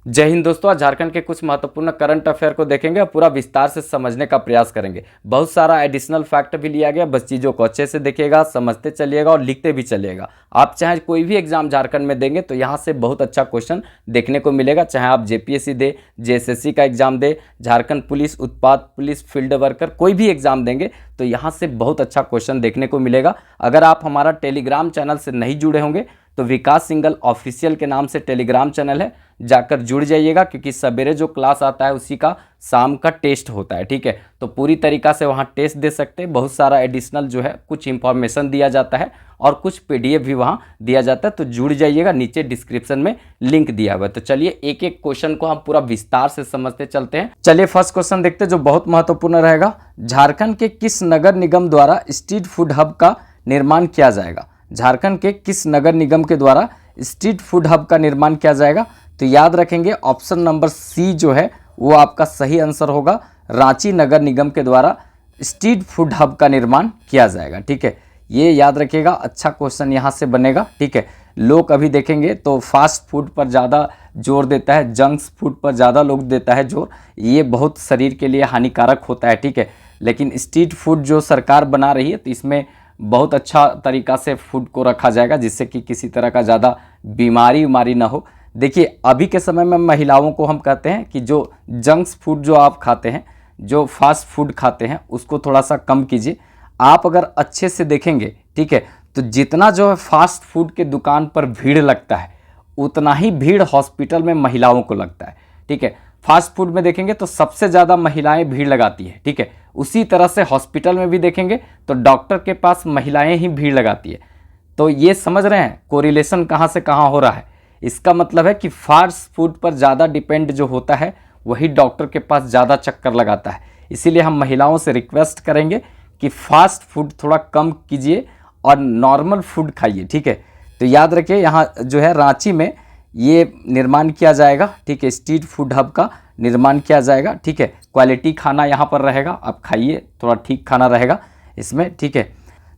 जय हिंद दोस्तों। आज झारखंड के कुछ महत्वपूर्ण करंट अफेयर को देखेंगे और पूरा विस्तार से समझने का प्रयास करेंगे। बहुत सारा एडिशनल फैक्ट भी लिया गया, बस चीज़ों को अच्छे से देखिएगा, समझते चलिएगा और लिखते भी चलिएगा। आप चाहे कोई भी एग्जाम झारखंड में देंगे तो यहाँ से बहुत अच्छा क्वेश्चन देखने को मिलेगा। चाहे आप जेपीएससी दे, जेएसएससी का एग्जाम दे, झारखंड पुलिस, उत्पाद पुलिस, फील्ड वर्कर, कोई भी एग्जाम देंगे तो यहाँ से बहुत अच्छा क्वेश्चन देखने को मिलेगा। अगर आप हमारा टेलीग्राम चैनल से नहीं जुड़े होंगे तो विकास सिंगल ऑफिशियल के नाम से टेलीग्राम चैनल है, जाकर जुड़ जाइएगा, क्योंकि सवेरे जो क्लास आता है उसी का शाम का टेस्ट होता है। ठीक है, तो पूरी तरीक़ा से वहाँ टेस्ट दे सकते हैं। बहुत सारा एडिशनल जो है कुछ इंफॉर्मेशन दिया जाता है और कुछ पीडीएफ भी वहाँ दिया जाता है, तो जुड़ जाइएगा। नीचे डिस्क्रिप्शन में लिंक दिया हुआ है। तो चलिए एक एक क्वेश्चन को हम पूरा विस्तार से समझते चलते हैं। चलिए फर्स्ट क्वेश्चन देखते हैं जो बहुत महत्वपूर्ण रहेगा। झारखंड के किस नगर निगम द्वारा स्ट्रीट फूड हब का निर्माण किया जाएगा? झारखंड के किस नगर निगम के द्वारा स्ट्रीट फूड हब का निर्माण किया जाएगा? तो याद रखेंगे ऑप्शन नंबर सी जो है वो आपका सही आंसर होगा। रांची नगर निगम के द्वारा स्ट्रीट फूड हब का निर्माण किया जाएगा। ठीक है, ये याद रखिएगा, अच्छा क्वेश्चन यहाँ से बनेगा। ठीक है, लोग अभी देखेंगे तो फास्ट फूड पर ज़्यादा जोर देता है, जंक फूड पर ज़्यादा लोग देता है जोर, ये बहुत शरीर के लिए हानिकारक होता है। ठीक है, लेकिन स्ट्रीट फूड जो सरकार बना रही है तो इसमें बहुत अच्छा तरीक़ा से फूड को रखा जाएगा, जिससे कि किसी तरह का ज़्यादा बीमारी ना हो। देखिए अभी के समय में महिलाओं को हम कहते हैं कि जो जंक फूड जो आप खाते हैं, जो फास्ट फूड खाते हैं, उसको थोड़ा सा कम कीजिए। आप अगर अच्छे से देखेंगे, ठीक है, तो जितना जो है फास्ट फूड के दुकान पर भीड़ लगता है उतना ही भीड़ हॉस्पिटल में महिलाओं को लगता है। ठीक है, फास्ट फूड में देखेंगे तो सबसे ज़्यादा महिलाएं भीड़ लगाती है। ठीक है, उसी तरह से हॉस्पिटल में भी देखेंगे तो डॉक्टर के पास महिलाएं ही भीड़ लगाती है। तो ये समझ रहे हैं कोरिलेशन कहाँ से कहाँ हो रहा है। इसका मतलब है कि फास्ट फूड पर ज़्यादा डिपेंड जो होता है वही डॉक्टर के पास ज़्यादा चक्कर लगाता है। इसीलिए हम महिलाओं से रिक्वेस्ट करेंगे कि फास्ट फूड थोड़ा कम कीजिए और नॉर्मल फूड खाइए। ठीक है, तो याद रखिए यहाँ जो है रांची में ये निर्माण किया जाएगा। ठीक है, स्ट्रीट फूड हब का निर्माण किया जाएगा। ठीक है, क्वालिटी खाना यहाँ पर रहेगा, आप खाइए, थोड़ा ठीक खाना रहेगा इसमें। ठीक है,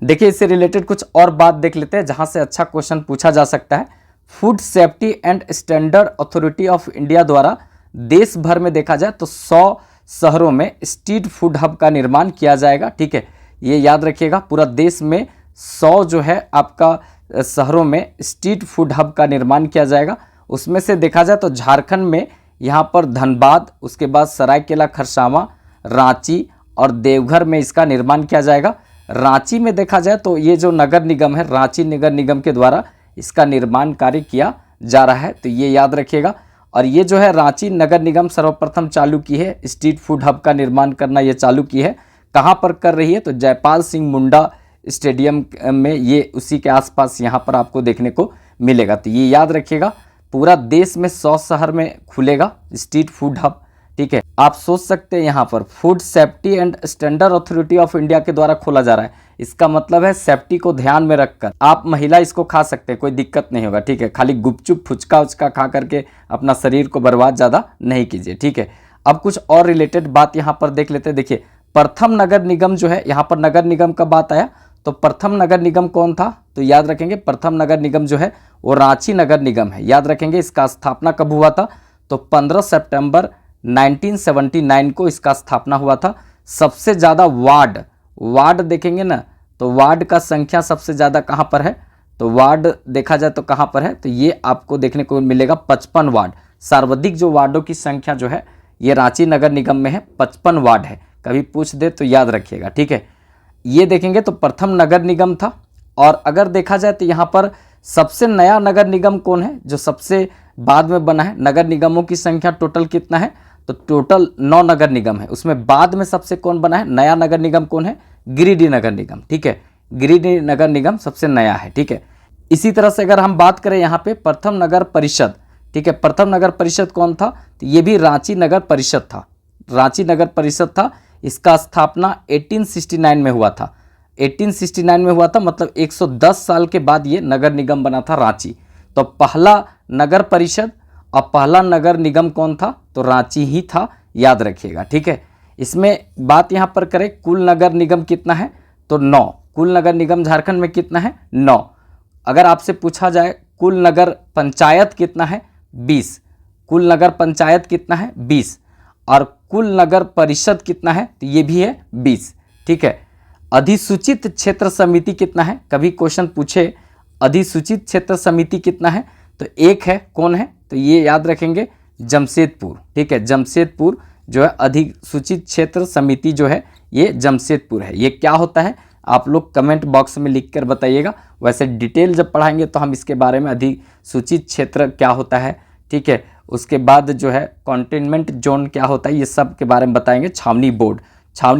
देखिए इससे रिलेटेड कुछ और बात देख लेते हैं जहाँ से अच्छा क्वेश्चन पूछा जा सकता है। Food safety and standard authority of India द्वारा देश भर में देखा जाए तो 100 शहरों में स्ट्रीट फूड हब का निर्माण किया जाएगा। ठीक है, ये याद रखिएगा, पूरा देश में 100 जो है आपका शहरों में स्ट्रीट फूड हब का निर्माण किया जाएगा। उसमें से देखा जाए तो झारखंड में यहाँ पर धनबाद, उसके बाद सरायकेला खरसावां, रांची और देवघर में इसका निर्माण किया जाएगा। रांची में देखा जाए तो ये जो नगर निगम है, रांची नगर निगम के द्वारा इसका निर्माण कार्य किया जा रहा है, तो ये याद रखिएगा। और ये जो है रांची नगर निगम सर्वप्रथम चालू की है, स्ट्रीट फूड हब का निर्माण करना ये चालू की है। कहाँ पर कर रही है? तो जयपाल सिंह मुंडा स्टेडियम में, ये उसी के आसपास यहाँ पर आपको देखने को मिलेगा। तो ये याद रखिएगा, पूरा देश में 100 शहर में खुलेगा स्ट्रीट फूड हब। ठीक है, आप सोच सकते हैं यहाँ पर food safety and standard authority of India के द्वारा खोला जा रहा है। इसका मतलब है सेफ्टी को ध्यान में रखकर आप महिला इसको खा सकते हैं, कोई दिक्कत नहीं होगा। ठीक है, खाली गुपचुप फुचका उचका खा करके अपना शरीर को बर्बाद ज़्यादा नहीं कीजिए। ठीक है, अब कुछ और रिलेटेड बात यहाँ पर देख लेते हैं। देखिए प्रथम नगर निगम जो है, यहाँ पर नगर निगम का बात आया तो प्रथम नगर निगम कौन था? तो याद रखेंगे प्रथम नगर निगम जो है वो रांची नगर निगम है। याद रखेंगे इसका स्थापना कब हुआ था? तो 15 सितंबर 1979 को इसका स्थापना हुआ था। सबसे ज़्यादा वार्ड देखेंगे ना, तो वार्ड का संख्या सबसे ज़्यादा कहाँ पर है? तो वार्ड देखा जाए तो कहाँ पर है? तो ये आपको देखने को मिलेगा 55 वार्ड। सर्वाधिक जो वार्डों की संख्या जो है ये रांची नगर निगम में है, 55 वार्ड है। कभी पूछ दे तो याद रखिएगा। ठीक है, ये देखेंगे तो प्रथम नगर निगम था। और अगर देखा जाए तो यहाँ पर सबसे नया नगर निगम कौन है जो सबसे बाद में बना है? नगर निगमों की संख्या टोटल कितना है? तो टोटल 9 नगर निगम है, उसमें बाद में सबसे कौन बना है? नया नगर निगम कौन है? गिरिडीह नगर निगम। ठीक है, गिरिडीह नगर निगम सबसे नया है। ठीक है, इसी तरह से अगर हम बात करें यहाँ पे प्रथम नगर परिषद, ठीक है, प्रथम नगर परिषद कौन था? तो ये भी रांची नगर परिषद था, रांची नगर परिषद था। इसका स्थापना 1869 में हुआ था। 1869 में हुआ था, मतलब 110 साल के बाद ये नगर निगम बना था रांची। तो पहला नगर परिषद और पहला नगर निगम कौन था? तो रांची ही था, याद रखिएगा। ठीक है, इसमें बात यहाँ पर करें कुल नगर निगम कितना है? तो 9। कुल नगर निगम झारखंड में कितना है? 9। अगर आपसे पूछा जाए कुल नगर पंचायत कितना है? 20। कुल नगर पंचायत कितना है 20, और कुल नगर परिषद कितना है तो ये भी है 20, ठीक है। अधिसूचित क्षेत्र समिति कितना है, कभी क्वेश्चन पूछे अधिसूचित क्षेत्र समिति कितना है तो एक है, कौन है तो ये याद रखेंगे जमशेदपुर, ठीक है। जमशेदपुर जो है अधिसूचित क्षेत्र समिति जो है ये जमशेदपुर है। ये क्या होता है आप लोग कमेंट बॉक्स में लिख कर बताइएगा। वैसे डिटेल जब पढ़ाएंगे तो हम इसके बारे में अधिसूचित क्षेत्र क्या होता है, ठीक है, उसके बाद जो है कंटेनमेंट जोन क्या होता है ये सब के बारे में बताएंगे। छावनी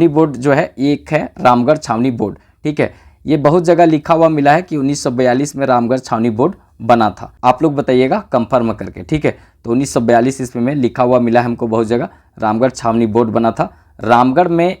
बोर्ड जो है एक है रामगढ़ छावनी बोर्ड, ठीक है। ये बहुत जगह लिखा हुआ मिला है कि 1942 में रामगढ़ छावनी बोर्ड बना था, आप लोग बताइएगा कंफर्म करके, ठीक है। तो 1942 ईस्वी में लिखा हुआ मिला है हमको बहुत जगह रामगढ़ छावनी बोर्ड बना था। रामगढ़ में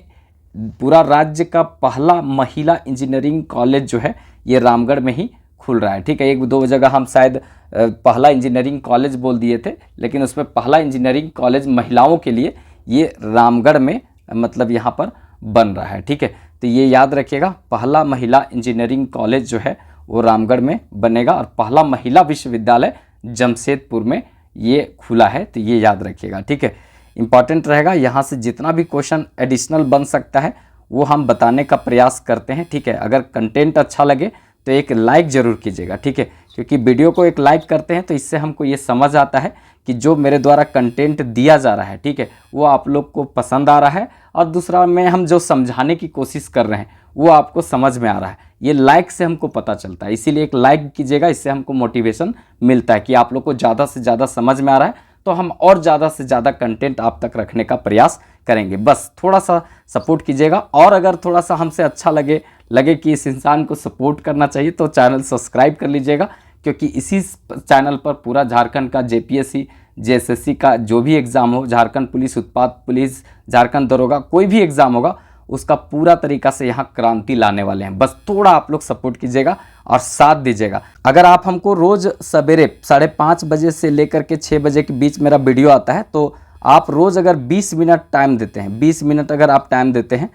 पूरा राज्य का पहला महिला इंजीनियरिंग कॉलेज जो है ये रामगढ़ में ही खुल रहा है, ठीक है। एक दो जगह हम शायद पहला इंजीनियरिंग कॉलेज बोल दिए थे, लेकिन उसमें पहला इंजीनियरिंग कॉलेज महिलाओं के लिए ये रामगढ़ में मतलब यहाँ पर बन रहा है, ठीक है। तो ये याद रखिएगा पहला महिला इंजीनियरिंग कॉलेज जो है वो रामगढ़ में बनेगा, और पहला महिला विश्वविद्यालय जमशेदपुर में ये खुला है, तो ये याद रखिएगा, ठीक है। इंपॉर्टेंट रहेगा, यहाँ से जितना भी क्वेश्चन एडिशनल बन सकता है वो हम बताने का प्रयास करते हैं, ठीक है। अगर कंटेंट अच्छा लगे तो एक लाइक ज़रूर कीजिएगा, ठीक है, क्योंकि वीडियो को एक लाइक करते हैं तो इससे हमको ये समझ आता है कि जो मेरे द्वारा कंटेंट दिया जा रहा है, ठीक है, वो आप लोग को पसंद आ रहा है, और दूसरा में हम जो समझाने की कोशिश कर रहे हैं वो आपको समझ में आ रहा है। ये लाइक से हमको पता चलता है, इसीलिए एक लाइक कीजिएगा, इससे हमको मोटिवेशन मिलता है कि आप लोग को ज़्यादा से ज़्यादा समझ में आ रहा है, तो हम और ज़्यादा से ज़्यादा कंटेंट आप तक रखने का प्रयास करेंगे। बस थोड़ा सा सपोर्ट कीजिएगा, और अगर थोड़ा सा हमसे अच्छा लगे कि इस इंसान को सपोर्ट करना चाहिए तो चैनल सब्सक्राइब कर लीजिएगा, क्योंकि इसी चैनल पर पूरा झारखंड का जेपीएससी जेएसएससी का जो भी एग्ज़ाम हो, झारखंड पुलिस, उत्पाद पुलिस, झारखंड दरोगा, कोई भी एग्ज़ाम होगा उसका पूरा तरीका से यहाँ क्रांति लाने वाले हैं। बस थोड़ा आप लोग सपोर्ट कीजिएगा और साथ दीजिएगा। अगर आप हमको रोज़ सवेरे 5:30 बजे से लेकर के 6 बजे के बीच मेरा वीडियो आता है, तो आप रोज़ अगर 20 मिनट टाइम देते हैं, 20 मिनट अगर आप टाइम देते हैं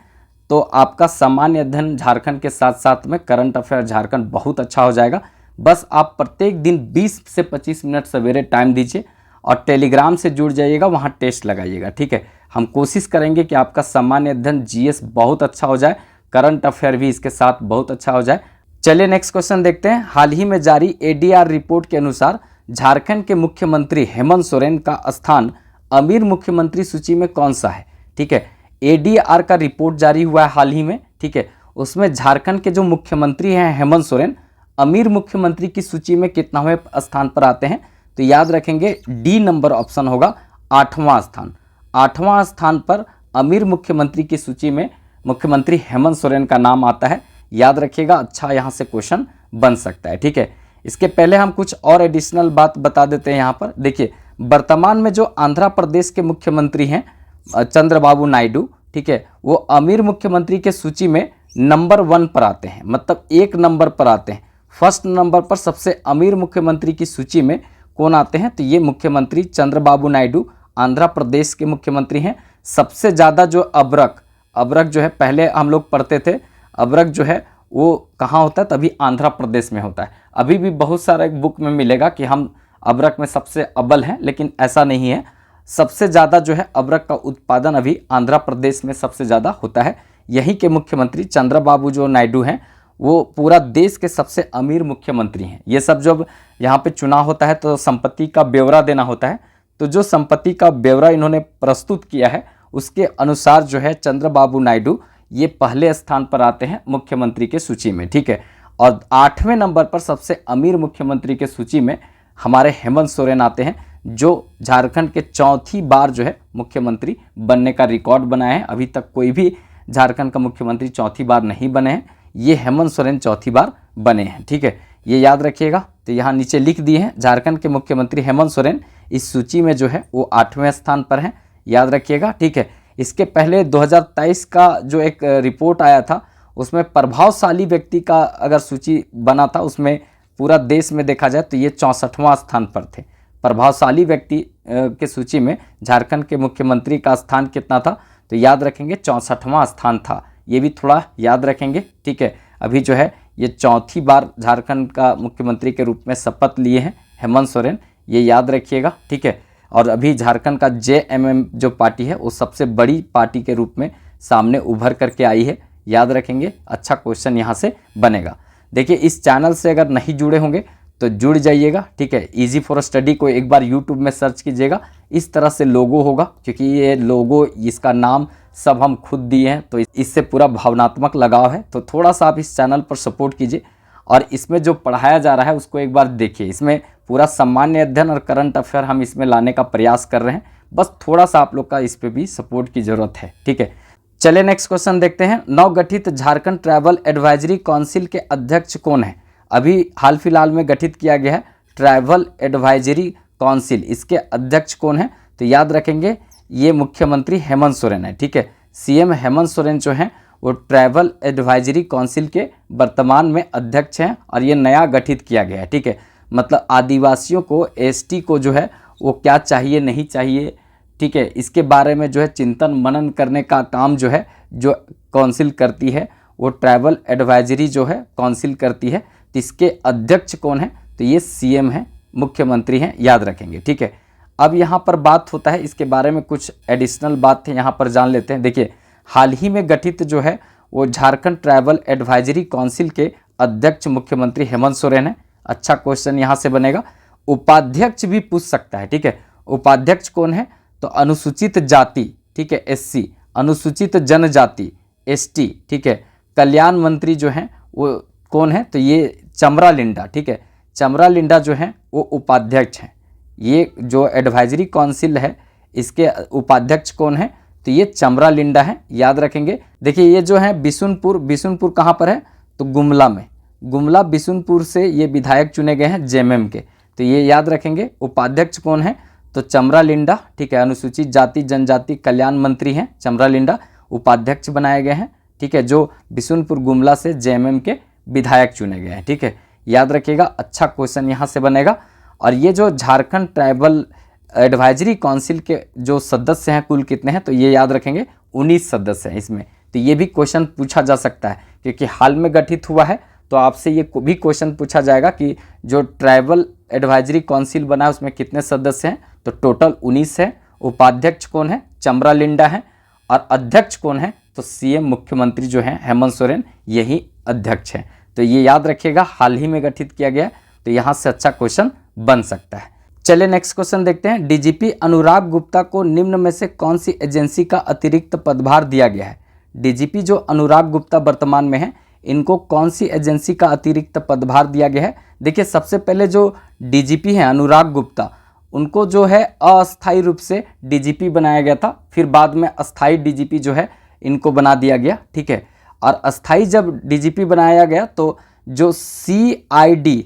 तो आपका सामान्य अध्ययन झारखंड के साथ साथ में करंट अफेयर झारखंड बहुत अच्छा हो जाएगा। बस आप प्रत्येक दिन 20 से 25 मिनट सवेरे टाइम दीजिए और टेलीग्राम से जुड़ जाइएगा, वहाँ टेस्ट लगाइएगा, ठीक है। हम कोशिश करेंगे कि आपका सामान्य अध्ययन जीएस बहुत अच्छा हो जाए, करंट अफेयर भी इसके साथ बहुत अच्छा हो जाए। चलिए नेक्स्ट क्वेश्चन देखते हैं। हाल ही में जारी एडीआर रिपोर्ट के अनुसार झारखंड के मुख्यमंत्री हेमंत सोरेन का स्थान अमीर मुख्यमंत्री सूची में कौन सा है, ठीक है। एडीआर का रिपोर्ट जारी हुआ है हाल ही में, ठीक है। उसमें झारखंड के जो मुख्यमंत्री हैं हेमंत सोरेन अमीर मुख्यमंत्री की सूची में कितनावें स्थान पर आते हैं, तो याद रखेंगे डी नंबर ऑप्शन होगा 8वां स्थान। 8वां स्थान पर अमीर मुख्यमंत्री की सूची में मुख्यमंत्री हेमंत सोरेन का नाम आता है, याद रखिएगा। अच्छा यहाँ से क्वेश्चन बन सकता है, ठीक है। इसके पहले हम कुछ और एडिशनल बात बता देते हैं। यहाँ पर देखिए वर्तमान में जो आंध्र प्रदेश के मुख्यमंत्री हैं चंद्रबाबू नायडू, ठीक है, वो अमीर मुख्यमंत्री के सूची में नंबर 1 पर आते हैं, मतलब 1 नंबर पर आते हैं। फर्स्ट नंबर पर सबसे अमीर मुख्यमंत्री की सूची में कौन आते हैं, तो ये मुख्यमंत्री चंद्रबाबू नायडू आंध्र प्रदेश के मुख्यमंत्री हैं। सबसे ज़्यादा जो अबरक जो है पहले हम लोग पढ़ते थे, अबरक जो है वो कहाँ होता है, तभी आंध्र प्रदेश में होता है। अभी भी बहुत सारे बुक में मिलेगा कि हम अबरक में सबसे अव्वल हैं, लेकिन ऐसा नहीं है। सबसे ज़्यादा जो है अबरक का उत्पादन अभी आंध्र प्रदेश में सबसे ज़्यादा होता है। यहीं के मुख्यमंत्री चंद्रबाबू जो नायडू हैं वो पूरा देश के सबसे अमीर मुख्यमंत्री हैं। ये सब जब यहाँ पे चुनाव होता है तो संपत्ति का ब्यौरा देना होता है, तो जो संपत्ति का ब्यौरा इन्होंने प्रस्तुत किया है उसके अनुसार जो है चंद्रबाबू नायडू ये पहले स्थान पर आते हैं मुख्यमंत्री के सूची में, ठीक है। और 8वें नंबर पर सबसे अमीर मुख्यमंत्री के सूची में हमारे हेमंत सोरेन आते हैं, जो झारखंड के चौथी बार जो है मुख्यमंत्री बनने का रिकॉर्ड बनाए हैं। अभी तक कोई भी झारखंड का मुख्यमंत्री चौथी बार नहीं बने हैं, ये हेमंत सोरेन चौथी बार बने हैं, ठीक है। ये याद रखिएगा। तो यहाँ नीचे लिख दिए हैं झारखंड के मुख्यमंत्री हेमंत सोरेन इस सूची में जो है वो 8वें स्थान पर हैं, याद रखिएगा, ठीक है। इसके पहले 2023 का जो एक रिपोर्ट आया था उसमें प्रभावशाली व्यक्ति का अगर सूची बना था, उसमें पूरा देश में देखा जाए तो ये 64वां स्थान पर थे। प्रभावशाली व्यक्ति के सूची में झारखंड के मुख्यमंत्री का स्थान कितना था, तो याद रखेंगे 64वां स्थान था। ये भी थोड़ा याद रखेंगे, ठीक है। अभी जो है ये चौथी बार झारखंड का मुख्यमंत्री के रूप में शपथ लिए हैं हेमंत सोरेन, ये याद रखिएगा, ठीक है। और अभी झारखंड का JMM जो पार्टी है वो सबसे बड़ी पार्टी के रूप में सामने उभर करके आई है। याद रखेंगे, अच्छा क्वेश्चन यहाँ से बनेगा। देखिए, इस चैनल से अगर नहीं जुड़े होंगे तो जुड़ जाइएगा, ठीक है। इजी फॉर स्टडी को एक बार यूट्यूब में सर्च कीजिएगा, इस तरह से लोगो होगा, क्योंकि ये लोगो, इसका नाम सब हम खुद दिए हैं, तो इससे पूरा भावनात्मक लगाव है। तो थोड़ा सा आप इस चैनल पर सपोर्ट कीजिए और इसमें जो पढ़ाया जा रहा है उसको एक बार देखिए। इसमें पूरा सामान्य अध्ययन और करंट अफेयर हम इसमें लाने का प्रयास कर रहे हैं, बस थोड़ा सा आप लोग का इस पर भी सपोर्ट की ज़रूरत है, ठीक है। चलिए नेक्स्ट क्वेश्चन देखते हैं। नवगठित झारखंड ट्रैवल एडवाइजरी काउंसिल के अध्यक्ष कौन है? अभी हाल फिलहाल में गठित किया गया है ट्रैवल एडवाइजरी काउंसिल, इसके अध्यक्ष कौन है? तो याद रखेंगे, ये मुख्यमंत्री हेमंत सोरेन है, ठीक है। CM हेमंत सोरेन जो हैं वो ट्रैवल एडवाइजरी काउंसिल के वर्तमान में अध्यक्ष हैं और ये नया गठित किया गया है, ठीक है। मतलब आदिवासियों को, ST को जो है वो क्या चाहिए नहीं चाहिए, ठीक है, इसके बारे में जो है चिंतन मनन करने का काम जो है जो काउंसिल करती है वो ट्रैवल एडवाइजरी जो है काउंसिल करती है। तो इसके अध्यक्ष कौन है? तो ये CM हैं, मुख्यमंत्री हैं, याद रखेंगे, ठीक है। अब यहाँ पर बात होता है, इसके बारे में कुछ एडिशनल बात है यहाँ पर जान लेते हैं। देखिए, हाल ही में गठित जो है वो झारखंड ट्रैवल एडवाइजरी काउंसिल के अध्यक्ष मुख्यमंत्री हेमंत सोरेन है। अच्छा क्वेश्चन यहाँ से बनेगा। उपाध्यक्ष भी पूछ सकता है, ठीक है। उपाध्यक्ष कौन है? तो अनुसूचित जाति, ठीक है, SC, अनुसूचित जनजाति ST, ठीक है, कल्याण मंत्री जो हैं वो कौन है? तो ये चमरा लिंडा, ठीक है। चमरा लिंडा जो हैं वो उपाध्यक्ष हैं। ये जो एडवाइजरी काउंसिल है इसके उपाध्यक्ष कौन है? तो ये चमरा लिंडा है, याद रखेंगे। देखिए, ये जो है बिशुनपुर कहाँ पर है? तो गुमला में, गुमला बिशुनपुर से ये विधायक चुने गए हैं JMM के, तो ये याद रखेंगे। उपाध्यक्ष कौन है? तो चमरा लिंडा, ठीक है, अनुसूचित जाति जनजाति कल्याण मंत्री हैं चमरा लिंडा, उपाध्यक्ष बनाए गए हैं, ठीक है, जो बिशुनपुर गुमला से JMM के विधायक चुने गए हैं, ठीक है, याद रखिएगा। अच्छा क्वेश्चन यहाँ से बनेगा। और ये जो झारखंड ट्राइबल एडवाइजरी काउंसिल के जो सदस्य हैं कुल कितने हैं? तो ये याद रखेंगे 19 सदस्य हैं इसमें। तो ये भी क्वेश्चन पूछा जा सकता है, क्योंकि हाल में गठित हुआ है, तो आपसे ये भी क्वेश्चन पूछा जाएगा कि जो ट्राइबल एडवाइजरी काउंसिल बना है उसमें कितने सदस्य हैं? तो टोटल 19 है। उपाध्यक्ष कौन है? चमरा लिंडा है। और अध्यक्ष कौन है? तो CM मुख्यमंत्री जो हैं हेमंत सोरेन, यही अध्यक्ष हैं। तो ये याद रखिएगा, हाल ही में गठित किया गया, तो यहाँ से अच्छा क्वेश्चन बन सकता है। चलिए नेक्स्ट क्वेश्चन देखते हैं। DGP अनुराग गुप्ता को निम्न में से कौन सी एजेंसी का अतिरिक्त पदभार दिया गया है? DGP जो अनुराग गुप्ता वर्तमान में है, इनको कौन सी एजेंसी का अतिरिक्त पदभार दिया गया है? देखिए, सबसे पहले जो DGP हैं अनुराग गुप्ता, उनको जो है अस्थायी रूप से DGP बनाया गया था, फिर बाद में अस्थायी DGP जो है इनको बना दिया गया, ठीक है। और अस्थायी जब DGP बनाया गया तो जो CID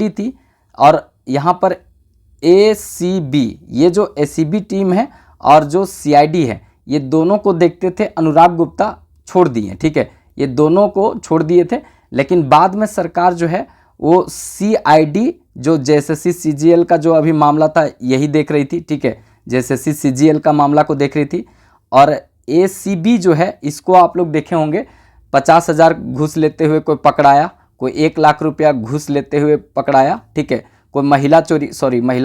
थी और यहाँ पर ACB, ये जो ACB टीम है और जो CID है, ये दोनों को देखते थे अनुराग गुप्ता छोड़ दिए, ठीक है, ये दोनों को छोड़ दिए थे। लेकिन बाद में सरकार जो है वो CID जो JSSC CGL का जो अभी मामला था यही देख रही थी, ठीक है, JSSC CGL का मामला को देख रही थी। और ACB जो है इसको आप लोग देखे होंगे, 50,000 घूस लेते हुए कोई पकड़ाया, कोई 1 लाख रुपया घूस लेते हुए पकड़ाया, ठीक है, कोई महिला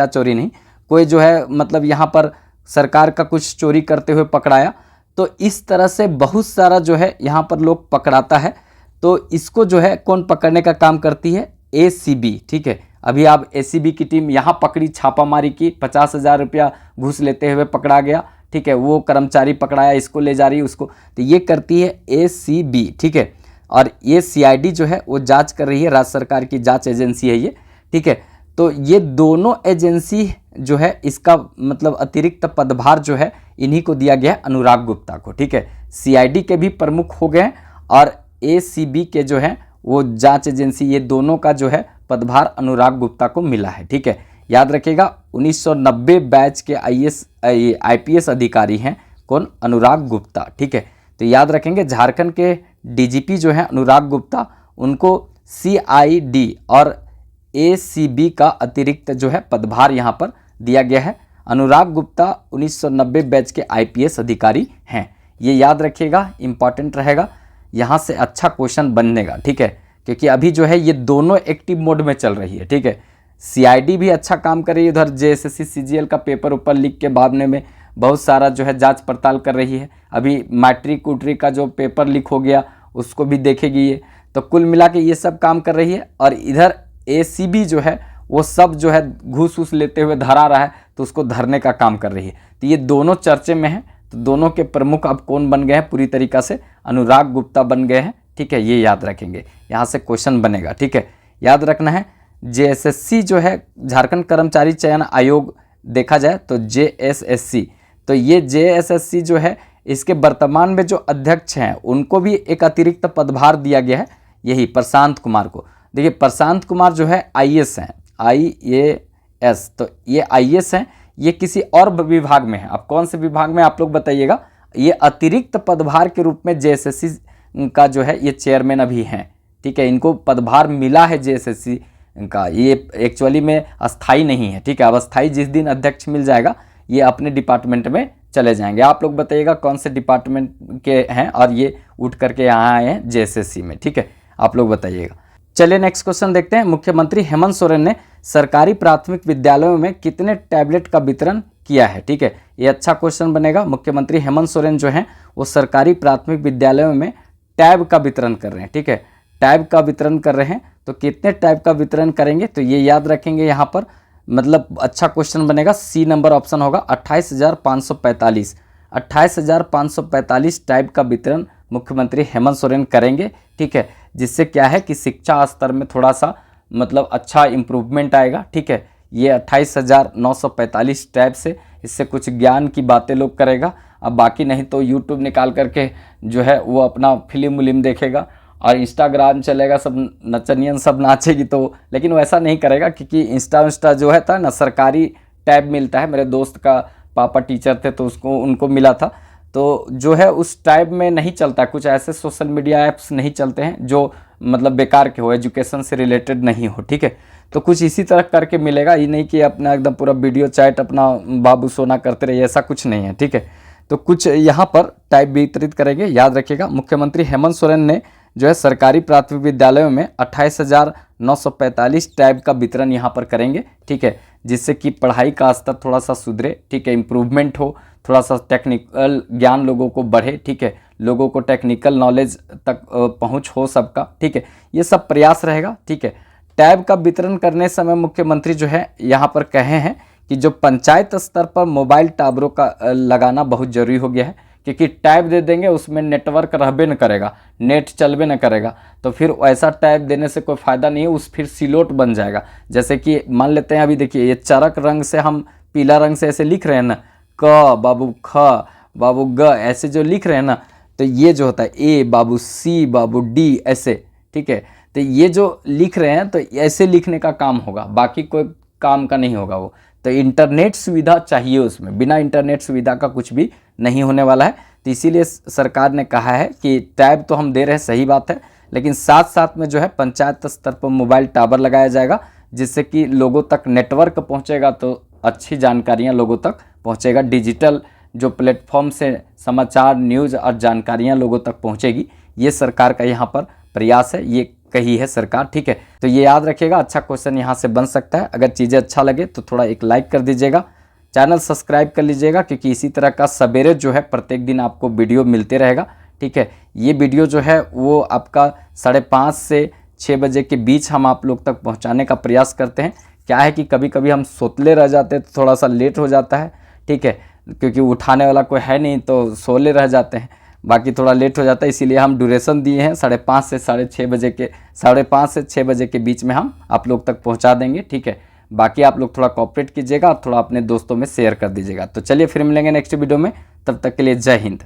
चोरी नहीं, कोई जो है मतलब यहाँ पर सरकार का कुछ चोरी करते हुए पकड़ाया। तो इस तरह से बहुत सारा जो है यहाँ पर लोग पकड़ाता है। तो इसको जो है कौन पकड़ने का काम करती है? ACB, ठीक है। अभी आप ACB की टीम यहाँ पकड़ी, छापामारी की, 50,000 रुपया घूस लेते हुए पकड़ा गया, ठीक है, वो कर्मचारी पकड़ाया, इसको ले जा रही है उसको, तो ये करती है ACB, ठीक है। और ये CID जो है वो जांच कर रही है, राज्य सरकार की जांच एजेंसी है ये, ठीक है। तो ये दोनों एजेंसी जो है इसका मतलब अतिरिक्त पदभार जो है इन्हीं को दिया गया है, अनुराग गुप्ता को, ठीक है। CID के भी प्रमुख हो गए और ACB के जो है वो जांच एजेंसी, ये दोनों का जो है पदभार अनुराग गुप्ता को मिला है, ठीक है, याद रखिएगा। 1990 बैच के IPS अधिकारी हैं कौन? अनुराग गुप्ता, ठीक है। तो याद रखेंगे, झारखंड के DGP जो है अनुराग गुप्ता, उनको CID और ACB का अतिरिक्त जो है पदभार यहाँ पर दिया गया है। अनुराग गुप्ता 1990 बैच के IPS अधिकारी हैं, ये याद रखिएगा, इंपॉर्टेंट रहेगा, यहाँ से अच्छा क्वेश्चन बनेगा, ठीक है, क्योंकि अभी जो है ये दोनों एक्टिव मोड में चल रही है, ठीक है। CID भी अच्छा काम कर रही है, उधर JSSC CGL का पेपर ऊपर लीक के मामले में बहुत सारा जो है जांच पड़ताल कर रही है। अभी मैट्रिक उट्रिक का जो पेपर लीक हो गया उसको भी देखेगी ये। तो कुल मिला के ये सब काम कर रही है। और इधर ACB जो है वो सब जो है घूस घूस लेते हुए धरा रहा है, तो उसको धरने का काम कर रही है। तो ये दोनों चर्चे में हैं। तो दोनों के प्रमुख अब कौन बन गए हैं पूरी तरीक़ा से? अनुराग गुप्ता बन गए हैं। ठीक है, ये याद रखेंगे, यहाँ से क्वेश्चन बनेगा। ठीक है, याद रखना है। JSSC जो है झारखंड कर्मचारी चयन आयोग देखा जाए तो JSSC, तो ये JSSC जो है इसके वर्तमान में जो अध्यक्ष हैं उनको भी एक अतिरिक्त पदभार दिया गया है, यही प्रशांत कुमार को। देखिए प्रशांत कुमार जो है IAS हैं, IAS, तो ये IAS हैं, ये किसी और विभाग में है। अब कौन से विभाग में आप लोग बताइएगा। ये अतिरिक्त पदभार के रूप में JSSC का जो है ये चेयरमैन अभी हैं। ठीक है, इनको पदभार मिला है JSSC का, ये एक्चुअली में अस्थाई नहीं है। ठीक है, अब अस्थाई जिस दिन अध्यक्ष मिल जाएगा ये अपने डिपार्टमेंट में चले जाएंगे। आप लोग बताइएगा कौन से डिपार्टमेंट के हैं और ये उठ करके यहाँ आए हैं JSSC में। ठीक है, आप लोग बताइएगा। चलिए नेक्स्ट क्वेश्चन देखते हैं। मुख्यमंत्री हेमंत सोरेन ने सरकारी प्राथमिक विद्यालयों में कितने टैबलेट का वितरण किया है? ठीक है, ये अच्छा क्वेश्चन बनेगा। मुख्यमंत्री हेमंत सोरेन जो हैं वो सरकारी प्राथमिक विद्यालयों में टैब का वितरण कर रहे हैं। ठीक है, टैब का वितरण कर रहे हैं, तो कितने टैब का वितरण करेंगे तो ये याद रखेंगे यहाँ पर, मतलब अच्छा क्वेश्चन बनेगा। C नंबर ऑप्शन होगा 28,545। 28,545 टैब का वितरण मुख्यमंत्री हेमंत सोरेन करेंगे। ठीक है, जिससे क्या है कि शिक्षा स्तर में थोड़ा सा मतलब अच्छा इम्प्रूवमेंट आएगा। ठीक है, ये 28,945 टैब से इससे कुछ ज्ञान की बातें लोग करेगा। अब बाकी नहीं तो यूट्यूब निकाल करके जो है वो अपना फिल्म विल्म देखेगा और इंस्टाग्राम चलेगा, सब नचनियन सब नाचेगी। तो लेकिन वो ऐसा नहीं करेगा क्योंकि इंस्टा जो है था ना, सरकारी टैब मिलता है। मेरे दोस्त का पापा टीचर थे तो उसको उनको मिला था, तो जो है उस टाइप में नहीं चलता। कुछ ऐसे सोशल मीडिया ऐप्स नहीं चलते हैं जो मतलब बेकार के हो, एजुकेशन से रिलेटेड नहीं हो। ठीक है, तो कुछ इसी तरह करके मिलेगा, ये नहीं कि अपना एकदम पूरा वीडियो चैट अपना बाबू सोना करते रहिए, ऐसा कुछ नहीं है। ठीक है, तो कुछ यहाँ पर टाइप वितरित करेंगे, याद रखिएगा। मुख्यमंत्री हेमंत सोरेन ने जो है सरकारी प्राथमिक विद्यालयों में 28,945 टैब का वितरण यहाँ पर करेंगे। ठीक है, जिससे कि पढ़ाई का स्तर थोड़ा सा सुधरे। ठीक है, इम्प्रूवमेंट हो, थोड़ा सा टेक्निकल ज्ञान लोगों को बढ़े। ठीक है, लोगों को टेक्निकल नॉलेज तक पहुँच हो सबका। ठीक है, ये सब प्रयास रहेगा। ठीक है, टैब का वितरण करने समय मुख्यमंत्री जो है यहाँ पर कहे हैं कि जो पंचायत स्तर पर मोबाइल टावरों का लगाना बहुत जरूरी हो गया है, क्योंकि टैब दे देंगे उसमें नेटवर्क रहबे न करेगा, नेट चलबे न करेगा, तो फिर ऐसा टैब देने से कोई फ़ायदा नहीं है, उस फिर सिलोट बन जाएगा। जैसे कि मान लेते हैं अभी देखिए ये चरक रंग से हम पीला रंग से ऐसे लिख रहे हैं ना, क बाबू ख बाबू ग, ऐसे जो लिख रहे हैं ना, तो ये जो होता है ए बाबू सी बाबू डी ऐसे। ठीक है, तो ये जो लिख रहे हैं तो ऐसे लिखने का काम होगा, बाकी कोई काम का नहीं होगा वो। तो इंटरनेट सुविधा चाहिए उसमें, बिना इंटरनेट सुविधा का कुछ भी नहीं होने वाला है। तो इसीलिए सरकार ने कहा है कि टैब तो हम दे रहे हैं, सही बात है, लेकिन साथ साथ में जो है पंचायत स्तर पर मोबाइल टावर लगाया जाएगा, जिससे कि लोगों तक नेटवर्क पहुंचेगा तो अच्छी जानकारियां लोगों तक पहुंचेगा। डिजिटल जो प्लेटफॉर्म से समाचार न्यूज़ और जानकारियाँ लोगों तक पहुँचेगी, ये सरकार का यहाँ पर प्रयास है, ये कही है सरकार। ठीक है, तो ये याद रखिएगा, अच्छा क्वेश्चन यहाँ से बन सकता है। अगर चीज़ें अच्छा लगे तो थोड़ा एक लाइक कर दीजिएगा, चैनल सब्सक्राइब कर लीजिएगा, क्योंकि इसी तरह का सवेरे जो है प्रत्येक दिन आपको वीडियो मिलते रहेगा। ठीक है, ये वीडियो जो है वो आपका 5:30 से 6 बजे के बीच हम आप लोग तक पहुँचाने का प्रयास करते हैं। क्या है कि कभी कभी हम सोतले रह जाते हैं तो थोड़ा सा लेट हो जाता है। ठीक है, क्योंकि उठाने वाला कोई है नहीं तो सोले रह जाते हैं, बाकी थोड़ा लेट हो जाता है, इसीलिए हम ड्यूरेशन दिए हैं 5:30 से 6:30 बजे के 5:30 से 6 बजे के बीच में हम आप लोग तक पहुंचा देंगे। ठीक है, बाकी आप लोग थोड़ा कोऑपरेट कीजिएगा और थोड़ा अपने दोस्तों में शेयर कर दीजिएगा। तो चलिए फिर मिलेंगे नेक्स्ट वीडियो में, तब तक के लिए जय हिंद।